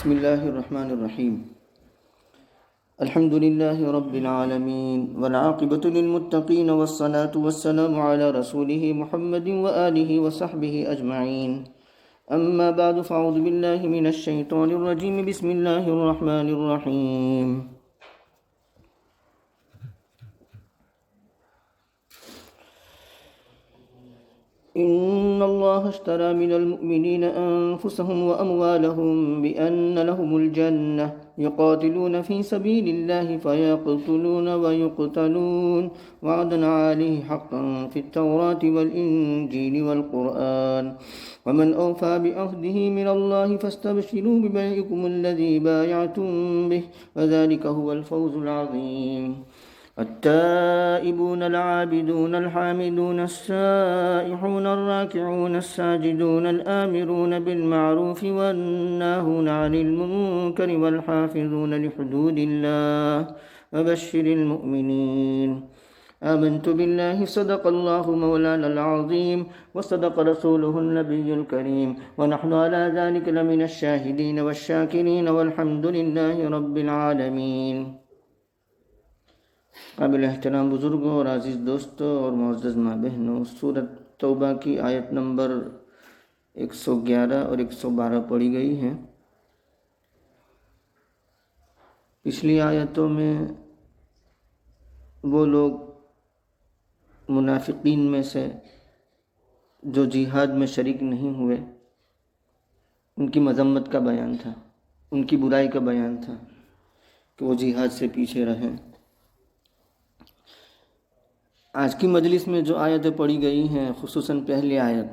بسم الله الرحمن الرحيم. الحمد لله رب العالمين والعاقبة للمتقين والصلاة والسلام على رسوله محمد وآله وصحبه أجمعين. أما بعد فأعوذ بالله من الشيطان الرجيم. بسم الله الرحمن الرحيم. إن الله اشترى من المؤمنين أنفسهم وأموالهم بأن لهم الجنة يقاتلون في سبيل الله فيقتلون ويقتلون وعدا عليه حقا في التوراة والإنجيل والقرآن ومن أوفى بعهده من الله فاستبشروا ببيعكم الذي بايعتم به وذلك هو الفوز العظيم. التائبون العابدون الحامدون السائحون الراكعون الساجدون الآمرون بالمعروف والناهون عن المنكر والحافظون لحدود الله وبشر المؤمنين. آمنت بالله صدق الله مولانا العظيم وصدق رسوله النبي الكريم ونحن على ذلك لمن الشاهدين والشاكرين والحمد لله رب العالمين. قابل احترام بزرگوں اور عزیز دوستوں اور معزز ماں بہنوں، سورۃ توبہ کی آیت نمبر 111 اور 112 پڑھی گئی ہیں. پچھلی آیتوں میں وہ لوگ منافقین میں سے جو جہاد میں شریک نہیں ہوئے، ان کی مذمت کا بیان تھا، ان کی برائی کا بیان تھا کہ وہ جہاد سے پیچھے رہیں. آج کی مجلس میں جو آیتیں پڑھی گئی ہیں، خصوصاً پہلی آیت،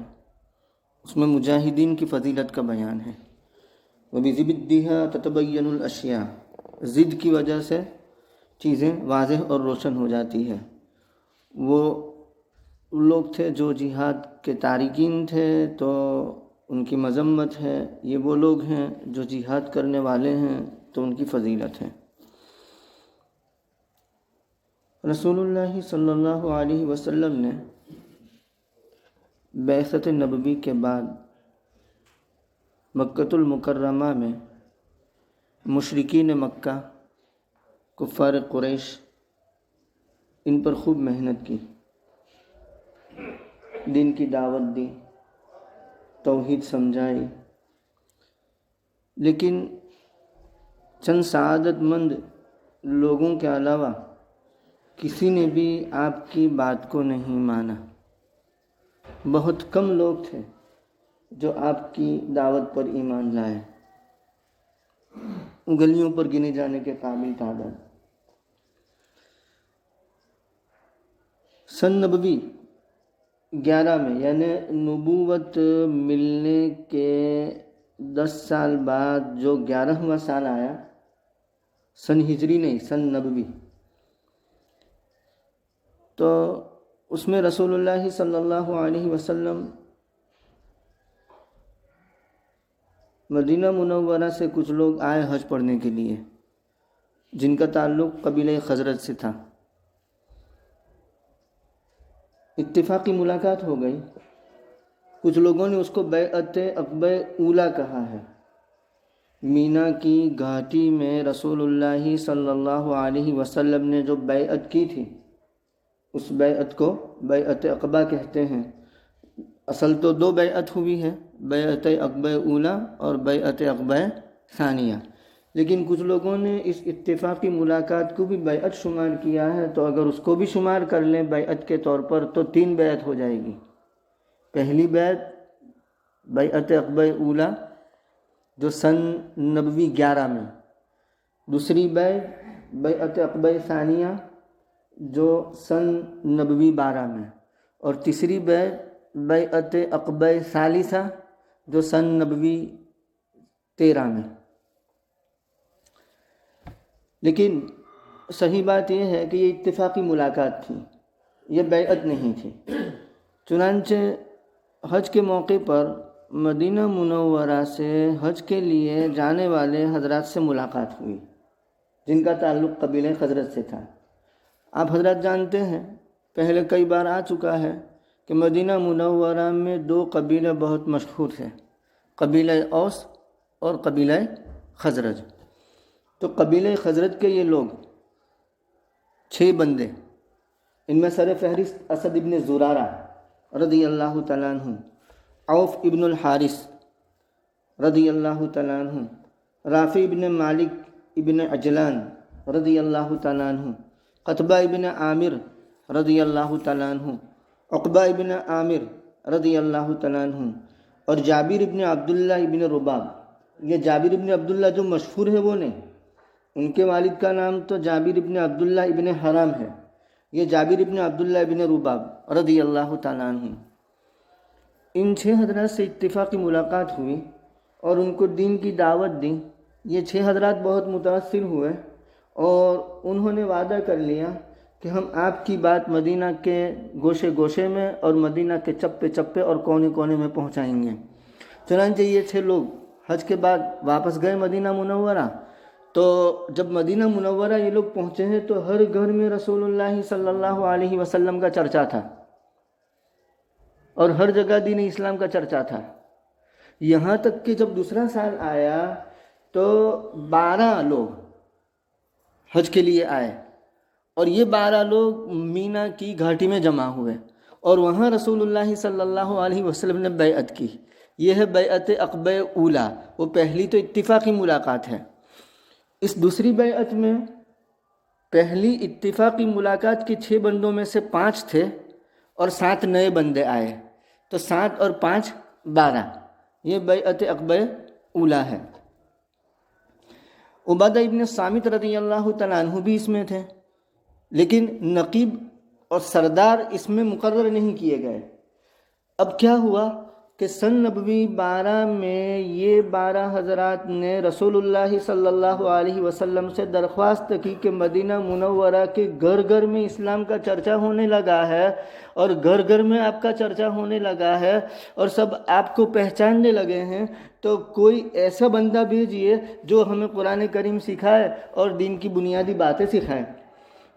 اس میں مجاہدین کی فضیلت کا بیان ہے. وَبِضِدِّهَا تَتَبَيَّنُ الْأَشْيَاءُ، ضد کی وجہ سے چیزیں واضح اور روشن ہو جاتی ہے. وہ لوگ تھے جو جہاد کے تارکین تھے تو ان کی مذمت ہے، یہ وہ لوگ ہیں جو جہاد کرنے والے ہیں تو ان کی فضیلت ہے. رسول اللہ صلی اللہ علیہ وسلم نے بعثت نبوی کے بعد مکۃ المکرمہ میں مشرکین مکہ، کفار قریش، ان پر خوب محنت کی، دین کی دعوت دی، توحید سمجھائی، لیکن چند سعادت مند لوگوں کے علاوہ کسی نے بھی آپ کی بات کو نہیں مانا. بہت کم لوگ تھے جو آپ کی دعوت پر ایمان لائے، انگلیوں پر گنے جانے کے قابل تعداد. سن نبوی 11 میں، یعنی نبوت ملنے کے 10 سال بعد جو 11واں سال آیا، سن ہجری نہیں، سن نبوی، تو اس میں رسول اللہ صلی اللہ علیہ وسلم مدینہ منورہ سے کچھ لوگ آئے حج پڑھنے کے لیے، جن کا تعلق قبیلہ خزرج سے تھا. اتفاقی ملاقات ہو گئی. کچھ لوگوں نے اس کو بیعت عقبہ اولیٰ کہا ہے. مینا کی گھاٹی میں رسول اللہ صلی اللہ علیہ وسلم نے جو بیعت کی تھی، اس بیعت کو بیعت عقبہ کہتے ہیں. اصل تو 2 بیعت ہوئی ہے، بیعت عقبہ اولیٰ اور بیعت عقبہ ثانیہ، لیکن کچھ لوگوں نے اس اتفاقی ملاقات کو بھی بیعت شمار کیا ہے. تو اگر اس کو بھی شمار کر لیں بیعت کے طور پر تو 3 بیعت ہو جائے گی. پہلی بیعت بیعت عقبہ اولیٰ جو سن نبوی 11 میں، دوسری بیعت بیعت عقبہ ثانیہ جو سن نبوی 12 میں، اور تیسری بیعت بیعت عقبہ ثالثہ جو سن نبوی 13 میں. لیکن صحیح بات یہ ہے کہ یہ اتفاقی ملاقات تھی، یہ بیعت نہیں تھی. چنانچہ حج کے موقع پر مدینہ منورہ سے حج کے لیے جانے والے حضرات سے ملاقات ہوئی جن کا تعلق قبیلہ خزرج سے تھا. آپ حضرات جانتے ہیں، پہلے کئی بار آ چکا ہے کہ مدینہ منورہ میں 2 قبیلے بہت مشہور تھے، قبیلہ اوس اور قبیلہ خزرج. تو قبیلہ خزرج کے یہ لوگ 6 بندے، ان میں سر فہرست اسد ابن زرارہ رضی اللہ تعالیٰ عنہ، عوف ابن الحارث رضی اللہ تعالیٰ عنہ، رافع ابن مالک ابن عجلان رضی اللہ تعالیٰ عنہ، قتبہ ابن عامر رضی اللہ تعالیٰ عنہ، عقبہ ابن عامر رضی اللہ تعالیٰ عنہ، اور جابر ابن عبداللہ ابن رباب. یہ جابر ابن عبداللہ جو مشہور ہے وہ نہیں، ان کے والد کا نام تو جابر ابن عبداللہ ابن حرام ہے. یہ جابر ابن عبداللہ ابن رباب رضی اللہ تعالیٰ عنہ. ان 6 حضرات سے اتفاقی ملاقات ہوئی اور ان کو دین کی دعوت دی. یہ 6 حضرات بہت متاثر ہوئے اور انہوں نے وعدہ کر لیا کہ ہم آپ کی بات مدینہ کے گوشے گوشے میں اور مدینہ کے چپے چپے اور کونے کونے میں پہنچائیں گے. چنانچہ یہ 6 لوگ حج کے بعد واپس گئے مدینہ منورہ. تو جب مدینہ منورہ یہ لوگ پہنچے ہیں تو ہر گھر میں رسول اللہ صلی اللہ علیہ وسلم کا چرچا تھا اور ہر جگہ دین اسلام کا چرچا تھا. یہاں تک کہ جب دوسرا سال آیا تو 12 لوگ حج کے لیے آئے اور یہ 12 لوگ مینا کی گھاٹی میں جمع ہوئے اور وہاں رسول اللہ صلی اللہ علیہ وسلم نے بیعت کی. یہ ہے بیعت عقبہ اولا. وہ پہلی تو اتفاقی ملاقات ہے. اس دوسری بیعت میں پہلی اتفاقی ملاقات کے 6 بندوں میں سے 5 تھے اور 7 نئے بندے آئے، تو 7 اور 5 12. یہ بیعت عقبہ اولا ہے. عبادہ ابن صامت رضی اللہ تعالیٰ عنہ بھی اس میں تھے، لیکن نقیب اور سردار اس میں مقرر نہیں کیے گئے. اب کیا ہوا کہ سن نبوی 12 میں یہ 12 حضرات نے رسول اللہ صلی اللہ علیہ وسلم سے درخواست کی کہ مدینہ منورہ کے گھر گھر میں اسلام کا چرچا ہونے لگا ہے اور گھر گھر میں آپ کا چرچا ہونے لگا ہے اور سب آپ کو پہچاننے لگے ہیں، تو کوئی ایسا بندہ بھیجیے جو ہمیں قرآن کریم سکھائے اور دین کی بنیادی باتیں سکھائے.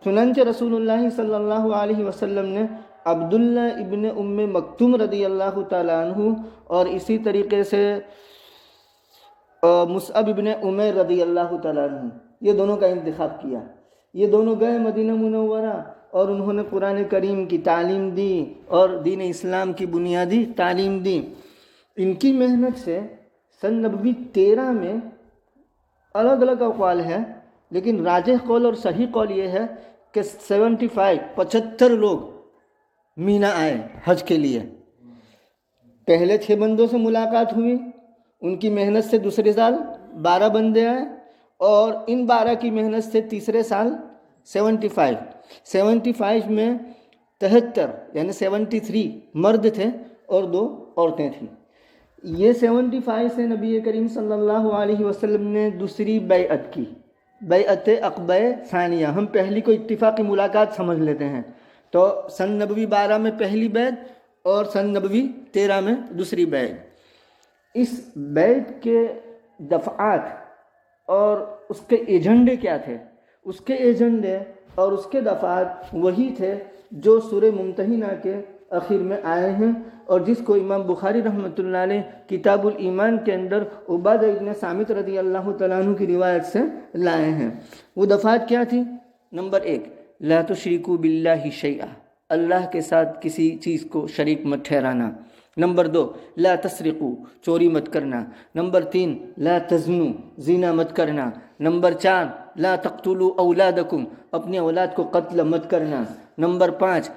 چنانچہ رسول اللہ صلی اللہ علیہ وسلم نے عبداللہ ابن ام مکتوم رضی اللہ تعالیٰ عنہ اور اسی طریقے سے مصعب ابن عمیر رضی اللہ تعالیٰ عنہ، یہ دونوں کا انتخاب کیا. یہ دونوں گئے مدینہ منورہ اور انہوں نے قرآن کریم کی تعلیم دی اور دین اسلام کی بنیادی تعلیم دی. ان کی محنت سے سن نبوی 13 میں الگ الگ اقوال ہیں، لیکن راجح قول اور صحیح قول یہ ہے کہ 75 لوگ مینا آئے حج کے لیے. پہلے 6 بندوں سے ملاقات ہوئی، ان کی محنت سے دوسرے سال 12 بندے آئے اور ان 12 کی محنت سے تیسرے سال 75 میں 73 یعنی 73 مرد تھے اور 2 عورتیں تھیں. یہ 75 سے نبی کریم صلی اللہ علیہ وسلم نے دوسری بیعت کی، بیعت عقبہ ثانیہ. ہم پہلی کو اتفاقی ملاقات سمجھ لیتے ہیں. تو سن نبوی 12 میں پہلی بیعت اور سن نبوی 13 میں دوسری بیعت. اس بیعت کے دفعات اور اس کے ایجنڈے کیا تھے؟ اس کے ایجنڈے اور اس کے دفعات وہی تھے جو سورہ ممتحنہ کے آخر میں آئے ہیں اور جس کو امام بخاری رحمۃ اللہ علیہ کتاب الایمان کے اندر عبادہ ابن صامت رضی اللہ تعالیٰ عنہ کی روایت سے لائے ہیں. وہ دفعات کیا تھی؟ نمبر 1، لا تشرکوا باللہ شیئا، اللہ کے ساتھ کسی چیز کو شریک مت ٹھہرانا. نمبر 2، لا تسرقوا، چوری مت کرنا. نمبر 3، لا تزنوا، زنا مت کرنا. نمبر 4، لا تقتلوا اولادکم، اپنے اولاد کو قتل مت کرنا. نمبر 5،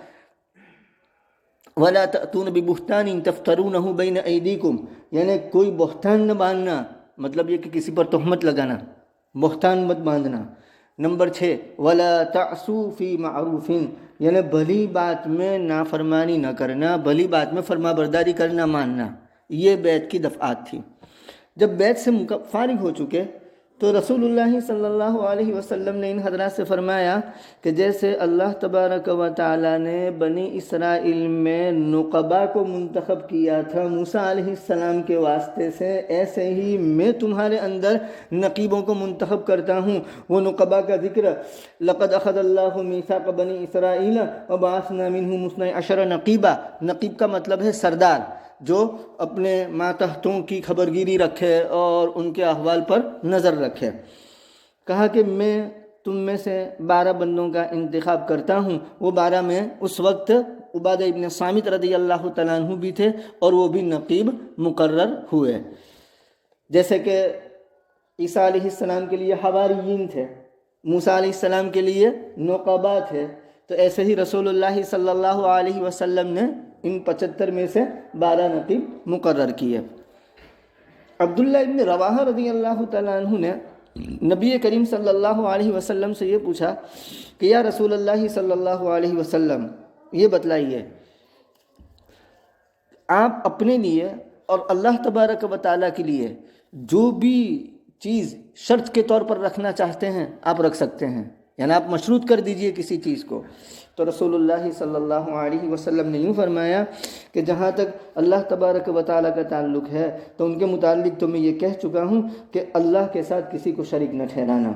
ولا تأتون ببہتان تفترونہ بین ایدیکم، یعنی کوئی بہتان نہ باندھنا، مطلب یہ کہ کسی پر تہمت لگانا، بہتان مت باندھنا. نمبر 6، ولا تعصوا فی معروف، یعنی بھلی بات میں نافرمانی نہ کرنا، بھلی بات میں فرما برداری کرنا ماننا. یہ بیعت کی دفعات تھی. جب بیعت سے فارغ ہو چکے تو رسول اللہ صلی اللہ علیہ وسلم نے ان حضرات سے فرمایا کہ جیسے اللہ تبارک و تعالیٰ نے بنی اسرائیل میں نقبا کو منتخب کیا تھا موسیٰ علیہ السلام کے واسطے سے، ایسے ہی میں تمہارے اندر نقیبوں کو منتخب کرتا ہوں. وہ نقبا کا ذکر لقد اخذ اللہ میثاق بنی اسرائیل وبعثنا منہم 12 نقیبا. نقیب کا مطلب ہے سردار. جو اپنے ماتحتوں کی خبرگیری رکھے اور ان کے احوال پر نظر رکھے۔ کہا کہ میں تم میں سے 12 بندوں کا انتخاب کرتا ہوں۔ وہ 12 میں اس وقت عبادہ ابن صامت رضی اللہ تعالیٰ عنہ بھی تھے اور وہ بھی نقیب مقرر ہوئے۔ جیسے کہ عیسیٰ علیہ السلام کے لیے حواریین تھے، موسیٰ علیہ السلام کے لیے نقباء تھے، تو ایسے ہی رسول اللہ صلی اللہ علیہ وسلم نے ان 75 میں سے 12 نقیب مقرر کیے۔ عبداللہ ابن رواحہ رضی اللہ تعالیٰ عنہ نے نبی کریم صلی اللہ علیہ وسلم سے یہ پوچھا کہ یا رسول اللہ صلی اللہ علیہ وسلم، یہ بتلائیے آپ اپنے لیے اور اللہ تبارک و تعالیٰ کے لیے جو بھی چیز شرط کے طور پر رکھنا چاہتے ہیں آپ رکھ سکتے ہیں، یعنی آپ مشروط کر دیجئے کسی چیز کو۔ تو رسول اللہ صلی اللہ علیہ وسلم نے یوں فرمایا کہ جہاں تک اللہ تبارک و تعالیٰ کا تعلق ہے تو ان کے متعلق تو میں یہ کہہ چکا ہوں کہ اللہ کے ساتھ کسی کو شریک نہ ٹھہرانا،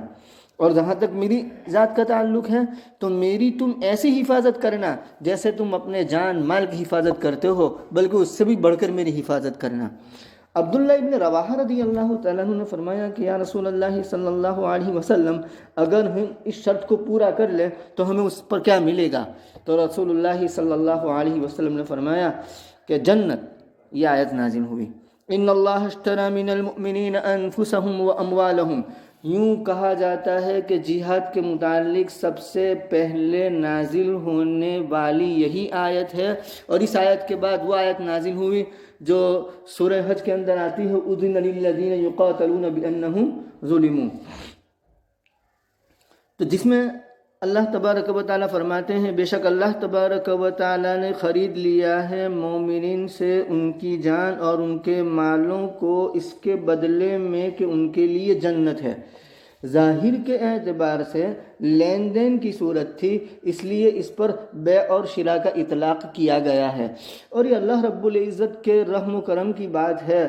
اور جہاں تک میری ذات کا تعلق ہے تو میری تم ایسی حفاظت کرنا جیسے تم اپنے جان مال کی حفاظت کرتے ہو، بلکہ اس سے بھی بڑھ کر میری حفاظت کرنا۔ عبداللہ ابن رواحہ رضی اللہ تعالیٰ عنہ نے فرمایا کہ یا رسول اللہ صلی اللہ علیہ وسلم، اگر ہم اس شرط کو پورا کر لیں تو ہمیں اس پر کیا ملے گا؟ تو رسول اللہ صلی اللہ علیہ وسلم نے فرمایا کہ جنت۔ یہ آیت نازل ہوئی، ان اللہ اشتری من المؤمنین انفسهم واموالهم۔ یوں کہا جاتا ہے کہ جہاد کے متعلق سب سے پہلے نازل ہونے والی یہی آیت ہے، اور اس آیت کے بعد وہ آیت نازل ہوئی جو سورہ حج کے اندر آتی ہے، اذن للذین یقاتلون بانہم ظلموا، تو جس میں اللہ تبارک و تعالیٰ فرماتے ہیں بے شک اللہ تبارک و تعالیٰ نے خرید لیا ہے مومنین سے ان کی جان اور ان کے مالوں کو اس کے بدلے میں کہ ان کے لیے جنت ہے۔ ظاہر کے اعتبار سے لین دین کی صورت تھی، اس لیے اس پر بیع اور شراء کا اطلاق کیا گیا ہے، اور یہ اللہ رب العزت کے رحم و کرم کی بات ہے۔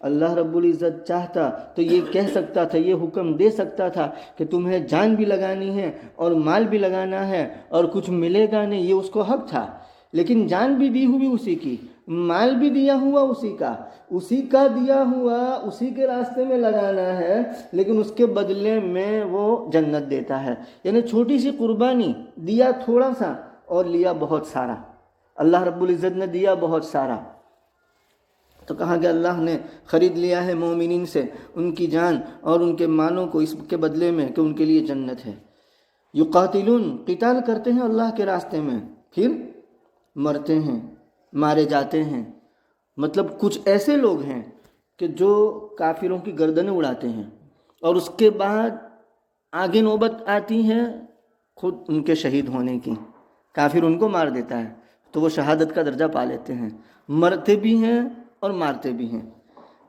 اللہ رب العزت چاہتا تو یہ کہہ سکتا تھا، یہ حکم دے سکتا تھا کہ تمہیں جان بھی لگانی ہے اور مال بھی لگانا ہے اور کچھ ملے گا نہیں، یہ اس کو حق تھا، لیکن جان بھی دی ہوئی اسی کی، مال بھی دیا ہوا اسی کا دیا ہوا اسی کے راستے میں لگانا ہے، لیکن اس کے بدلے میں وہ جنت دیتا ہے۔ یعنی چھوٹی سی قربانی، دیا تھوڑا سا اور لیا بہت سارا۔ اللہ رب العزت نے دیا بہت سارا، تو کہا کہ اللہ نے خرید لیا ہے مومنین سے ان کی جان اور ان کے مالوں کو اس کے بدلے میں کہ ان کے لیے جنت ہے۔ یقاتلون، قتال کرتے ہیں اللہ کے راستے میں، پھر مرتے ہیں، مارے جاتے ہیں۔ مطلب کچھ ایسے لوگ ہیں کہ جو کافروں کی گردنیں اڑاتے ہیں اور اس کے بعد آگے نوبت آتی ہے خود ان کے شہید ہونے کی، کافر ان کو مار دیتا ہے تو وہ شہادت کا درجہ پا لیتے ہیں، مرتے بھی ہیں اور مارتے بھی ہیں۔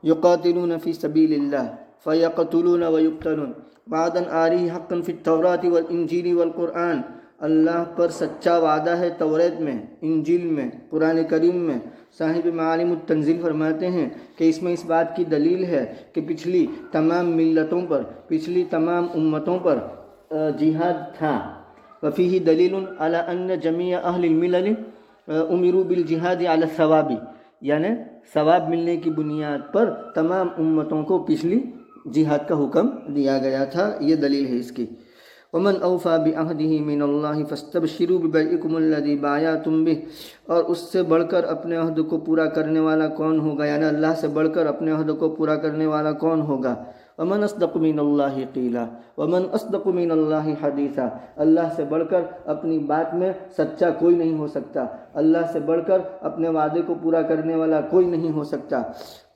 یقاتلون فی سبیل اللہ فیقتلون ویقتلون وعدا علی حقا فی التوراۃ والانجیل والقرآن۔ اللہ پر سچا وعدہ ہے توریت میں، انجیل میں، قرآن کریم میں۔ صاحب معالم التنزیل فرماتے ہیں کہ اس میں اس بات کی دلیل ہے کہ پچھلی تمام ملتوں پر، پچھلی تمام امتوں پر جہاد تھا۔ وفیہ دلیل علی ان جمیع اہل الملل امروا بالجہاد علی الثواب، یعنی ثواب ملنے کی بنیاد پر تمام امتوں کو پچھلی جہاد کا حکم دیا گیا تھا، یہ دلیل ہے اس کی۔ ومن اوفى بعهده من الله فاستبشروا ببيعكم الذي بايعتم به، اور اس سے بڑھ کر اپنے عہد کو پورا کرنے والا کون ہوگا، یعنی اللہ سے بڑھ کر اپنے عہد کو پورا کرنے والا کون ہوگا۔ ومن اصدق من اللہ قیلا ومن اصدق من اللہ حدیثا، اللہ سے بڑھ کر اپنی بات میں سچا کوئی نہیں ہو سکتا، اللہ سے بڑھ کر اپنے وعدے کو پورا کرنے والا کوئی نہیں ہو سکتا۔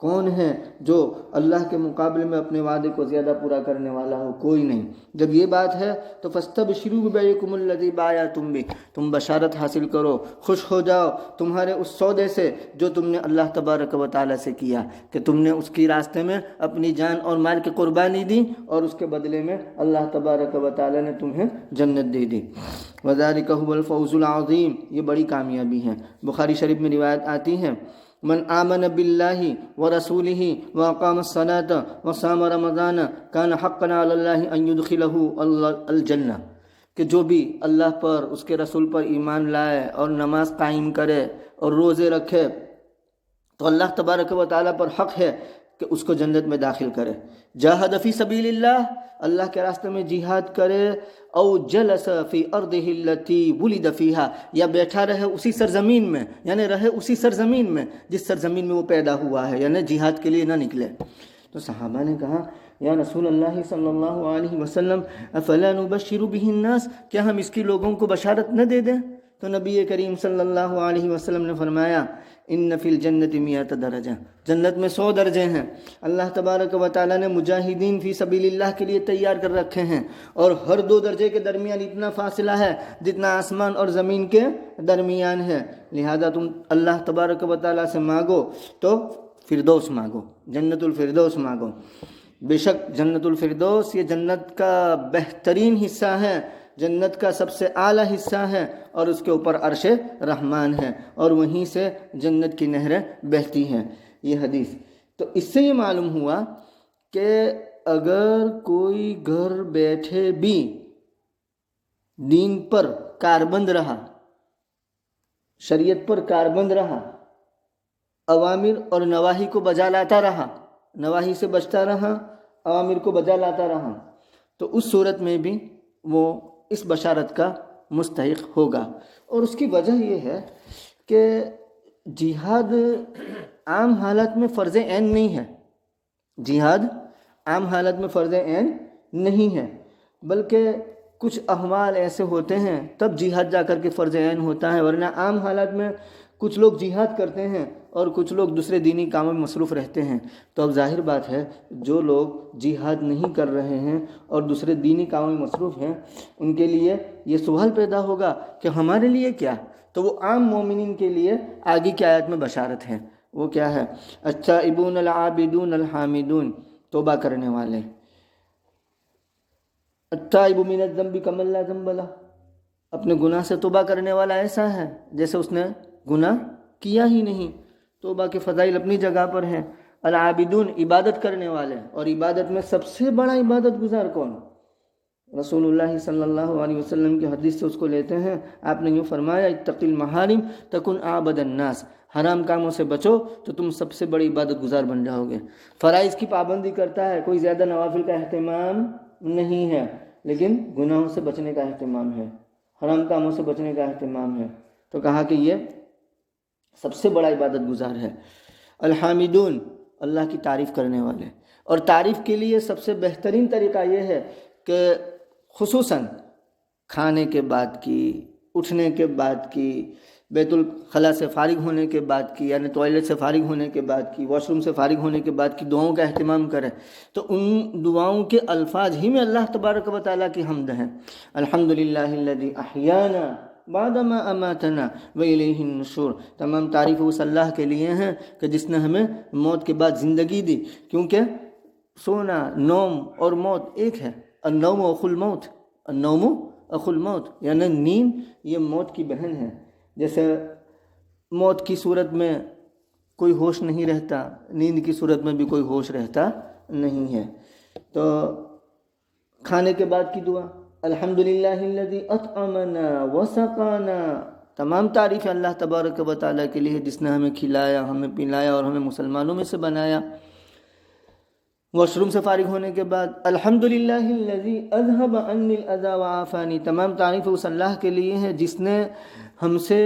کون ہے جو اللہ کے مقابلے میں اپنے وعدے کو زیادہ پورا کرنے والا ہو؟ کوئی نہیں۔ جب یہ بات ہے تو فاستبشروا ببیعکم الذی بایعتم بہ، تم بشارت حاصل کرو، خوش ہو جاؤ تمہارے اس سودے سے جو تم نے اللہ تبارک و تعالیٰ سے کیا، کہ تم نے اس کی راستے میں اپنی جان اور مال کی قربانی دی اور اس کے بدلے میں اللہ تبارک و تعالیٰ نے تمہیں جنت دے دی۔ وذالک هو الفوز العظیم، یہ بڑی کامیابی ہے۔ بخاری شریف میں روایت آتی ہے، من آمن باللہ ورسولہ واقام الصلاة وصام رمضان کان حقا علی اللہ ان یدخلہ الجنہ، کہ جو بھی اللہ پر، اس کے رسول پر ایمان لائے اور نماز قائم کرے اور روزے رکھے تو اللہ تبارک و تعالیٰ پر حق ہے کہ اس کو جنت میں داخل کرے۔ جاہد فی سبیل اللہ، اللہ کے راستے میں جہاد کرے، او جلس فی ارضہ التی ولد فیہا، یا بیٹھا رہے اسی سرزمین میں، یعنی رہے اسی سرزمین میں جس سرزمین میں وہ پیدا ہوا ہے، یعنی جہاد کے لیے نہ نکلے۔ تو صحابہ نے کہا یا رسول اللہ صلی اللہ علیہ وسلم افلا نبشر بہ الناس، کیا ہم اس کی لوگوں کو بشارت نہ دے دیں؟ تو نبی کریم صلی اللہ علیہ وسلم نے فرمایا ان فی الجنت 100 درجہ، جنت میں 100 درجے ہیں۔ اللہ تبارک و تعالیٰ نے مجاہدین فی سبیل اللہ کے لیے تیار کر رکھے ہیں، اور ہر 2 درجے کے درمیان اتنا فاصلہ ہے جتنا آسمان اور زمین کے درمیان ہے۔ لہذا تم اللہ تبارک و تعالیٰ سے مانگو تو فردوس مانگو، جنت الفردوس مانگو۔ بے شک جنت الفردوس یہ جنت کا بہترین حصہ ہے، جنت کا سب سے اعلیٰ حصہ ہے، اور اس کے اوپر عرش رحمان ہے، اور وہیں سے جنت کی نہریں بہتی ہیں۔ یہ حدیث تو اس سے یہ معلوم ہوا کہ اگر کوئی گھر بیٹھے بھی دین پر کاربند رہا، شریعت پر کاربند رہا، اوامر اور نواہی کو بجا لاتا رہا، نواہی سے بچتا رہا، اوامر کو بجا لاتا رہا، تو اس صورت میں بھی وہ اس بشارت کا مستحق ہوگا۔ اور اس کی وجہ یہ ہے کہ جہاد عام حالت میں فرض عین نہیں ہے، جہاد عام حالت میں فرض عین نہیں ہے، بلکہ کچھ احوال ایسے ہوتے ہیں تب جہاد جا کر کے فرض عین ہوتا ہے، ورنہ عام حالت میں کچھ لوگ جہاد کرتے ہیں اور کچھ لوگ دوسرے دینی کاموں میں مصروف رہتے ہیں۔ تو اب ظاہر بات ہے جو لوگ جہاد نہیں کر رہے ہیں اور دوسرے دینی کاموں میں مصروف ہیں، ان کے لیے یہ سوال پیدا ہوگا کہ ہمارے لیے کیا؟ تو وہ عام مومنین کے لیے آگے کی آیت میں بشارت ہے، وہ کیا ہے؟ التائبون العابدون الحامدون، توبہ کرنے والے۔ التائب من الذنب کمن لا ذنب لہ، اپنے گناہ سے توبہ کرنے والا ایسا ہے جیسے اس نے گناہ کیا ہی نہیں۔ توبہ کے فضائل اپنی جگہ پر ہیں۔ العابدون، عبادت کرنے والے، اور عبادت میں سب سے بڑا عبادت گزار کون؟ رسول اللہ صلی اللہ علیہ وسلم کی حدیث سے اس کو لیتے ہیں، آپ نے یوں فرمایا اتق المحارم تکن اعبد الناس، حرام کاموں سے بچو تو تم سب سے بڑی عبادت گزار بن جاؤ گے۔ فرائض کی پابندی کرتا ہے، کوئی زیادہ نوافل کا اہتمام نہیں ہے، لیکن گناہوں سے بچنے کا اہتمام ہے، حرام کاموں سے بچنے کا اہتمام ہے، تو کہا کہ یہ سب سے بڑا عبادت گزار ہے۔ الحامدون، اللہ کی تعریف کرنے والے، اور تعریف کے لیے سب سے بہترین طریقہ یہ ہے کہ خصوصاً کھانے کے بعد کی، اٹھنے کے بعد کی، بیت الخلاء سے فارغ ہونے کے بعد کی، یعنی ٹوائلٹ سے فارغ ہونے کے بعد کی، واش روم سے فارغ ہونے کے بعد کی دعاؤں کا اہتمام کرے، تو ان دعاؤں کے الفاظ ہی میں اللہ تبارک و تعالیٰ کی حمد ہے۔ الحمدللہ الذی احیانا بعد ما اماتنا والیہ النشور، تمام تعریف اس اللہ کے لیے ہیں کہ جس نے ہمیں موت کے بعد زندگی دی، کیونکہ سونا، نوم اور موت ایک ہے۔ النوم اخو الموت، النوم اخو الموت، یعنی نیند یہ موت کی بہن ہے۔ جیسے موت کی صورت میں کوئی ہوش نہیں رہتا، نیند کی صورت میں بھی کوئی ہوش رہتا نہیں ہے۔ تو کھانے کے بعد کی دعا الحمدللہ الذی اطعمنا وسقانا، تمام تعریف اللہ تبارک و تعالیٰ کے لیے جس نے ہمیں کھلایا، ہمیں پلایا اور ہمیں مسلمانوں میں سے بنایا۔ واش روم سے فارغ ہونے کے بعد الحمدللہ الذی اذهب عنی الاذی وعافانی، تمام تعریف اس اللہ کے لیے ہے جس نے ہم سے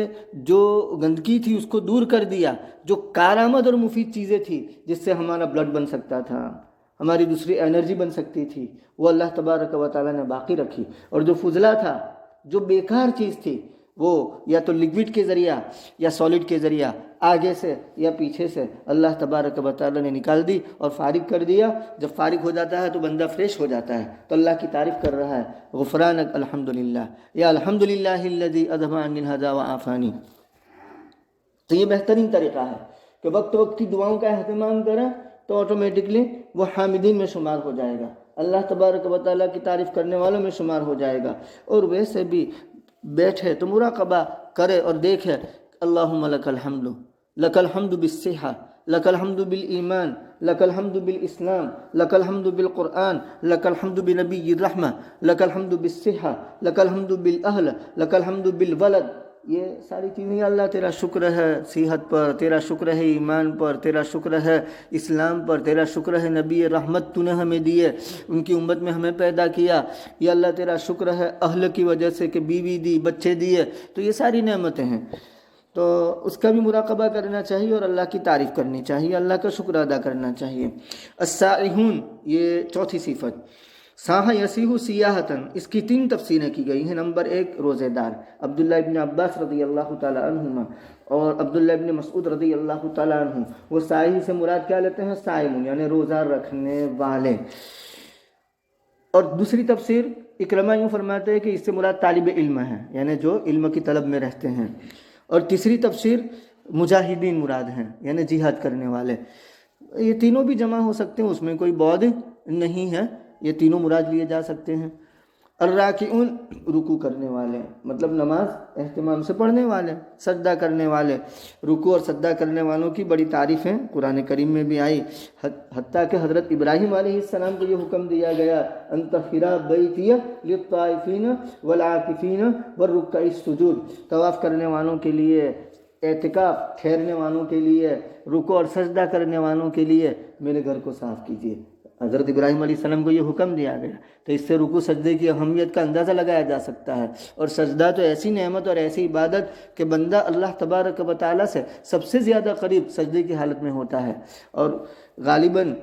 جو گندگی تھی اس کو دور کر دیا، جو کارآمد اور مفید چیزیں تھی جس سے ہمارا بلڈ بن سکتا تھا، ہماری دوسری انرجی بن سکتی تھی، وہ اللہ تبارک و تعالیٰ نے باقی رکھی، اور جو فضلہ تھا، جو بیکار چیز تھی، وہ یا تو لیکوڈ کے ذریعہ یا سالڈ کے ذریعہ، آگے سے یا پیچھے سے اللہ تبارک و تعالیٰ نے نکال دی اور فارغ کر دیا۔ جب فارغ ہو جاتا ہے تو بندہ فریش ہو جاتا ہے، تو اللہ کی تعریف کر رہا ہے، غفرانک الحمدللہ، یا الحمدللہ الذی اذهب عنی الاذی وعافانی۔ تو یہ بہترین طریقہ ہے کہ وقت وقت کی دعاؤں کا اہتمام کریں تو آٹومیٹکلی وہ حامدین میں شمار ہو جائے گا، اللہ تبارک و تعالیٰ کی تعریف کرنے والوں میں شمار ہو جائے گا۔ اور ویسے بھی بیٹھے تو مراقبہ کرے اور دیکھے، اللہم لک الحمد، لک الحمد بالصحہ، لک الحمد بالایمان، لک الحمد بالاسلام، لک الحمد بالقرآن، لک الحمد بنبی الرحمہ، لک الحمد بالصحہ، لک الحمد بالاہل، لک الحمد بالولد، یہ ساری چیزیں، یا اللہ تیرا شکر ہے صحت پر، تیرا شکر ہے ایمان پر، تیرا شکر ہے اسلام پر، تیرا شکر ہے نبی رحمت تو نے ہمیں دیے، ان کی امت میں ہمیں پیدا کیا، یا اللہ تیرا شکر ہے اہل کی وجہ سے کہ بیوی دی، بچے دیے، تو یہ ساری نعمتیں ہیں، تو اس کا بھی مراقبہ کرنا چاہیے اور اللہ کی تعریف کرنی چاہیے، اللہ کا شکر ادا کرنا چاہیے۔ السائحون، یہ چوتھی صفت، ساہ یسیح سیاحتاً، اس کی 3 تفسیریں کی گئی ہیں۔ نمبر 1 روزے دار، عبداللہ ابن عباس رضی اللہ تعالیٰ عنہما اور عبداللہ ابن مسعود رضی اللہ تعالیٰ عنہ، وہ سائح سے مراد کیا لیتے ہیں؟ صائمون، یعنی روزہ رکھنے والے۔ اور دوسری تفسیر اکرمہ یوں فرماتے ہیں کہ اس سے مراد طالب علم ہے، یعنی جو علم کی طلب میں رہتے ہیں۔ اور تیسری تفسیر مجاہدین مراد ہیں، یعنی جہاد کرنے والے۔ یہ تینوں بھی جمع ہو سکتے ہیں، اس میں کوئی بعد نہیں ہے، یہ تینوں مراد لیے جا سکتے ہیں۔ الراکعون، رکوع کرنے والے، مطلب نماز اہتمام سے پڑھنے والے، سجدہ کرنے والے۔ رکوع اور سجدہ کرنے والوں کی بڑی تعریفیں قرآن کریم میں بھی آئی، حتیٰ کہ حضرت ابراہیم علیہ السلام کو یہ حکم دیا گیا، ان طہر بیتی للطائفین والعاکفین والرکع السجود، طواف کرنے والوں کے لیے، اعتکاف ٹھہرنے والوں کے لیے، رکوع اور سجدہ کرنے والوں کے لیے میرے گھر کو صاف کیجیے۔ حضرت ابراہیم علیہ السلام کو یہ حکم دیا گیا، تو اس سے رکوع سجدے کی اہمیت کا اندازہ لگایا جا سکتا ہے۔ اور سجدہ تو ایسی نعمت اور ایسی عبادت کہ بندہ اللہ تبارک و تعالیٰ سے سب سے زیادہ قریب سجدے کی حالت میں ہوتا ہے۔ اور غالباً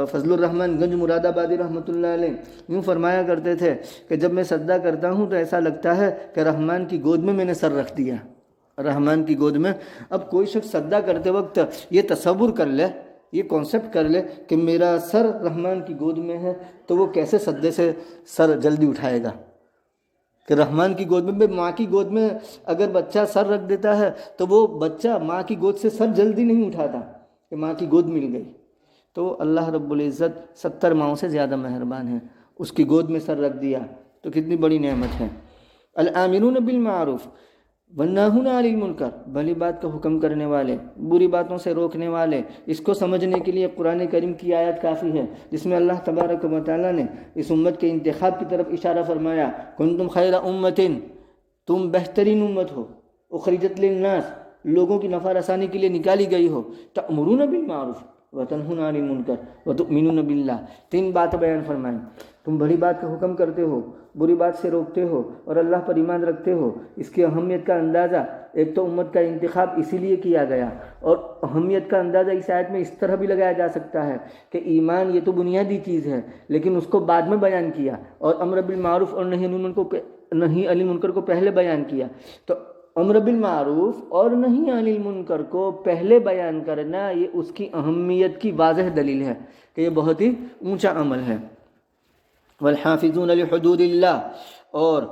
فضل الرحمن گنج مراد آبادی رحمۃ اللہ علیہ یوں فرمایا کرتے تھے کہ جب میں سجدہ کرتا ہوں تو ایسا لگتا ہے کہ رحمان کی گود میں نے سر رکھ دیا، رحمان کی گود میں۔ اب کوئی شخص سجدہ کرتے وقت یہ تصور کر لے، یہ کانسیپٹ کر لے کہ میرا سر رحمان کی گود میں ہے، تو وہ کیسے سجدے سے سر جلدی اٹھائے گا؟ کہ رحمان کی گود میں، ماں کی گود میں اگر بچہ سر رکھ دیتا ہے تو وہ بچہ ماں کی گود سے سر جلدی نہیں اٹھاتا کہ ماں کی گود مل گئی۔ تو اللہ رب العزت 70 ماؤں سے زیادہ مہربان ہے، اس کی گود میں سر رکھ دیا تو کتنی بڑی نعمت ہے۔ الآمرون بالمعروف والناہون عن المنکر، بھلی بات کا حکم کرنے والے، بری باتوں سے روکنے والے۔ اس کو سمجھنے کے لیے قرآن کریم کی آیت کافی ہے، جس میں اللہ تبارک و تعالیٰ نے اس امت کے انتخاب کی طرف اشارہ فرمایا، کنتم خیر امت، تم بہترین امت ہو، اخرجت للناس، لوگوں کی نفع رسانی کے لیے نکالی گئی ہو، تأمرون بالمعروف وتنہون عن المنکر وتؤمنون باللہ۔ 3 باتیں بیان فرمائیں، تم بڑی بات کا حکم کرتے ہو، بری بات سے روکتے ہو، اور اللہ پر ایمان رکھتے ہو۔ اس کی اہمیت کا اندازہ، ایک تو امت کا انتخاب اسی لیے کیا گیا، اور اہمیت کا اندازہ اس آیت میں اس طرح بھی لگایا جا سکتا ہے کہ ایمان یہ تو بنیادی چیز ہے، لیکن اس کو بعد میں بیان کیا، اور امر بالمعروف اور نہی عن المنکر کو پہلے بیان کیا۔ تو امر بالمعروف اور نہی عن المنکر کو پہلے بیان کرنا، یہ اس کی اہمیت کی واضح دلیل ہے کہ یہ بہت ہی اونچا عمل ہے۔ والحافظون لحدود اللہ، اور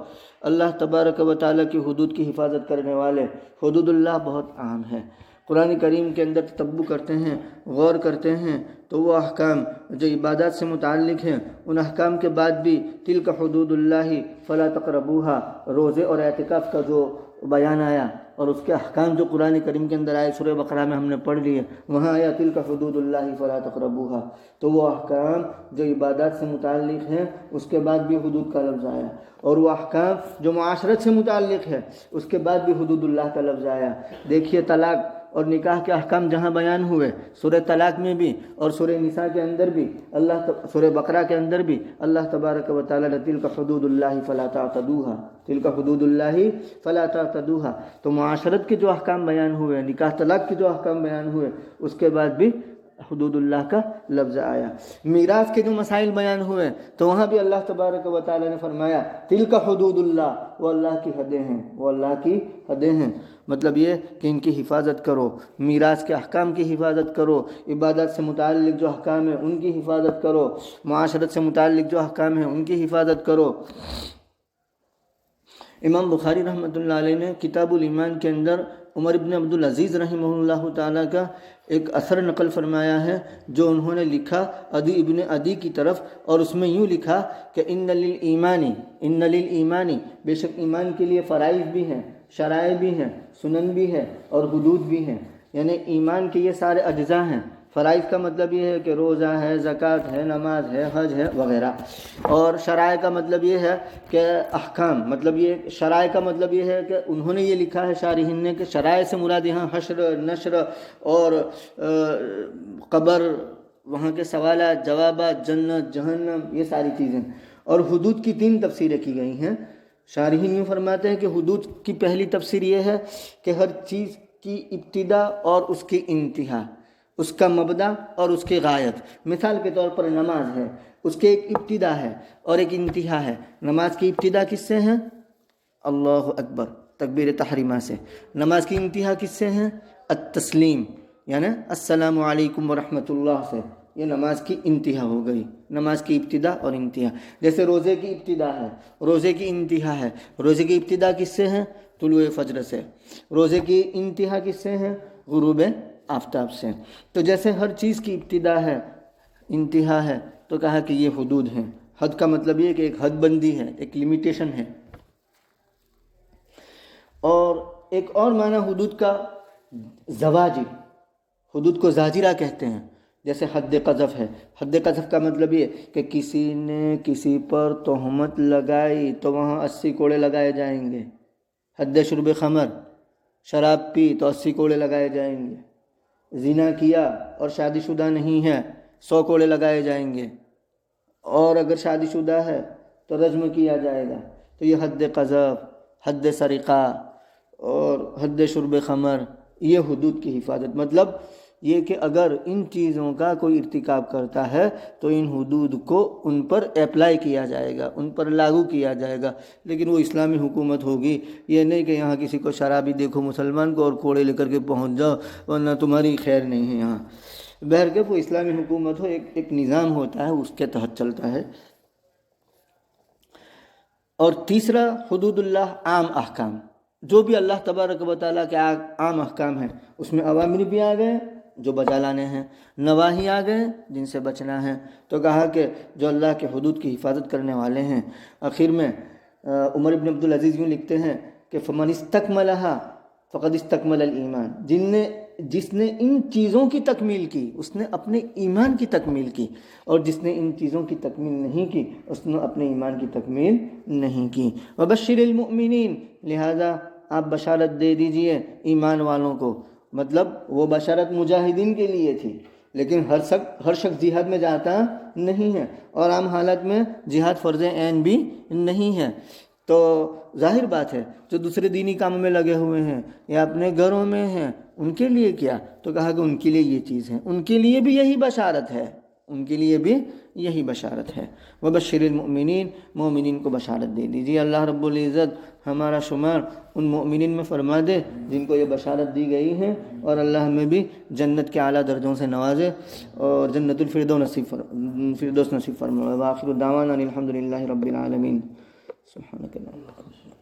اللہ تبارک و تعالیٰ کی حدود کی حفاظت کرنے والے۔ حدود اللہ بہت عام ہے، قرآن کریم کے اندر تتبع کرتے ہیں، غور کرتے ہیں تو وہ احکام جو عبادات سے متعلق ہیں، ان احکام کے بعد بھی تلک حدود اللہ فلا تقربوها، روزے اور اعتکاف کا جو بیان آیا اور اس کے احکام جو قرآن کریم کے اندر آئے، سورہ بقرہ میں ہم نے پڑھ لیے، وہاں آیا تلک حدود اللہ فلا تقربوها، تو وہ احکام جو عبادات سے متعلق ہیں اس کے بعد بھی حدود کا لفظ آیا، اور وہ احکام جو معاشرت سے متعلق ہے اس کے بعد بھی حدود اللہ کا لفظ آیا۔ دیکھیے طلاق اور نکاح کے احکام جہاں بیان ہوئے، سورہ طلاق میں بھی اور سورہ نساء کے اندر بھی، سورہ بقرہ کے اندر بھی اللہ تبارک و تعالیٰ نے تلک حدود اللہ فلا تعتدوها، تلک حدود اللہ فلا تعتدوها، تو معاشرت کے جو احکام بیان ہوئے، نکاح طلاق کے جو احکام بیان ہوئے، اس کے بعد بھی حدود اللہ کا لفظ آیا۔ میراث کے جو مسائل بیان ہوئے تو وہاں بھی اللہ تبارک و تعالیٰ نے فرمایا تلک حدود اللہ، وہ اللہ کی حدیں ہیں، وہ اللہ کی حدیں ہیں۔ مطلب یہ کہ ان کی حفاظت کرو، میراث کے احکام کی حفاظت کرو، عبادت سے متعلق جو احکام ہیں ان کی حفاظت کرو، معاشرت سے متعلق جو احکام ہیں ان کی حفاظت کرو۔ امام بخاری رحمۃ اللہ علیہ نے کتاب الایمان کے اندر عمر ابن عبدالعزیز رحمہ اللہ تعالیٰ کا ایک اثر نقل فرمایا ہے جو انہوں نے لکھا عدی ابن عدی کی طرف، اور اس میں یوں لکھا کہ ان للایمان، بے شک ایمان کے لیے فرائض بھی ہیں، شرائع بھی ہیں، سنن بھی ہے اور حدود بھی ہیں، یعنی ایمان کے یہ سارے اجزاء ہیں، فرائض کا مطلب یہ ہے کہ روزہ ہے، زکوٰۃ ہے، نماز ہے، حج ہے وغیرہ. اور شرائع کا مطلب یہ ہے کہ احکام، مطلب یہ شرائع کا مطلب یہ ہے کہ انہوں نے یہ لکھا ہے شارحین نے کہ شرائع سے مراد یہاں حشر، نشر اور قبر، وہاں کے سوالات، جوابات، جنت، جہنم، یہ ساری چیزیں. اور حدود کی 3 تفسیریں کی گئی ہیں. شارحین یوں فرماتے ہیں کہ حدود کی پہلی تفسیر یہ ہے کہ ہر چیز کی ابتدا اور اس کی انتہا، اس کا مبدا اور اس کی غایت. مثال کے طور پر نماز ہے، اس کے ایک ابتدا ہے اور ایک انتہا ہے. نماز کی ابتدا کس سے ہے؟ اللہ اکبر، تکبیر تحریمہ سے. نماز کی انتہا کس سے ہے؟ التسلیم، یعنی السلام علیکم ورحمۃ اللہ سے. یہ نماز کی انتہا ہو گئی، نماز کی ابتدا اور انتہا. جیسے روزے کی ابتدا ہے، روزے کی انتہا ہے. روزے کی ابتدا کس سے ہے؟ طلوع فجر سے. روزے کی انتہا کس سے ہے؟ غروب آفتاب سے. تو جیسے ہر چیز کی ابتدا ہے، انتہا ہے، تو کہا کہ یہ حدود ہیں. حد کا مطلب یہ کہ ایک حد بندی ہے، ایک لمیٹیشن ہے. اور ایک اور معنی حدود کا زواجر، حدود کو زاجرہ کہتے ہیں. جیسے حد قذف ہے. حد قذف کا مطلب یہ کہ کسی نے کسی پر تہمت لگائی تو وہاں 80 کوڑے لگائے جائیں گے. حد شرب خمر، شراب پی تو 80 کوڑے لگائے جائیں گے. زنا کیا اور شادی شدہ نہیں ہے، 100 کوڑے لگائے جائیں گے. اور اگر شادی شدہ ہے تو رجم کیا جائے گا. تو یہ حد قذف، حد سرقہ اور حد شرب خمر، یہ حدود کی حفاظت. مطلب یہ کہ اگر ان چیزوں کا کوئی ارتکاب کرتا ہے تو ان حدود کو ان پر اپلائی کیا جائے گا، ان پر لاگو کیا جائے گا. لیکن وہ اسلامی حکومت ہوگی، یہ نہیں کہ یہاں کسی کو شرابی دیکھو مسلمان کو اور کوڑے لے کر کے پہنچ جاؤ ورنہ تمہاری خیر نہیں ہے یہاں. بہرکیف وہ اسلامی حکومت ہو، ایک نظام ہوتا ہے، اس کے تحت چلتا ہے. اور تیسرا حدود اللہ عام احکام، جو بھی اللہ تبارک و تعالیٰ کے عام احکام ہیں، اس میں اوامر بھی آ گئے جو بجا لانے ہیں، نواہی آ گئے جن سے بچنا ہے. تو کہا کہ جو اللہ کے حدود کی حفاظت کرنے والے ہیں. آخر میں عمر بن عبدالعزیز یوں لکھتے ہیں کہ فمن استکملہا فقد استکمل الایمان، جس نے ان چیزوں کی تکمیل کی اس نے اپنے ایمان کی تکمیل کی، اور جس نے ان چیزوں کی تکمیل نہیں کی اس نے اپنے ایمان کی تکمیل نہیں کی. وبشر المؤمنین، لہذا آپ بشارت دے دیجئے ایمان والوں کو. مطلب وہ بشارت مجاہدین کے لیے تھی، لیکن ہر شخص جہاد میں جاتا نہیں ہے، اور عام حالت میں جہاد فرض عین بھی نہیں ہے. تو ظاہر بات ہے جو دوسرے دینی کاموں میں لگے ہوئے ہیں یا اپنے گھروں میں ہیں، ان کے لیے کیا؟ تو کہا کہ ان کے لیے یہ چیز ہے، ان کے لیے بھی یہی بشارت ہے، ان کے لیے بھی یہی بشارت ہے. وبشر المؤمنین، مومنین کو بشارت دے دیجیے. اللہ رب العزت ہمارا شمار ان مومنین میں فرما دے جن کو یہ بشارت دی گئی ہے، اور اللہ ہمیں بھی جنت کے اعلیٰ درجوں سے نوازے اور جنت الفردوس نصیب فرمائے. وآخر دعوانا الحمد للہ رب العالمین. سبحانک اللہم.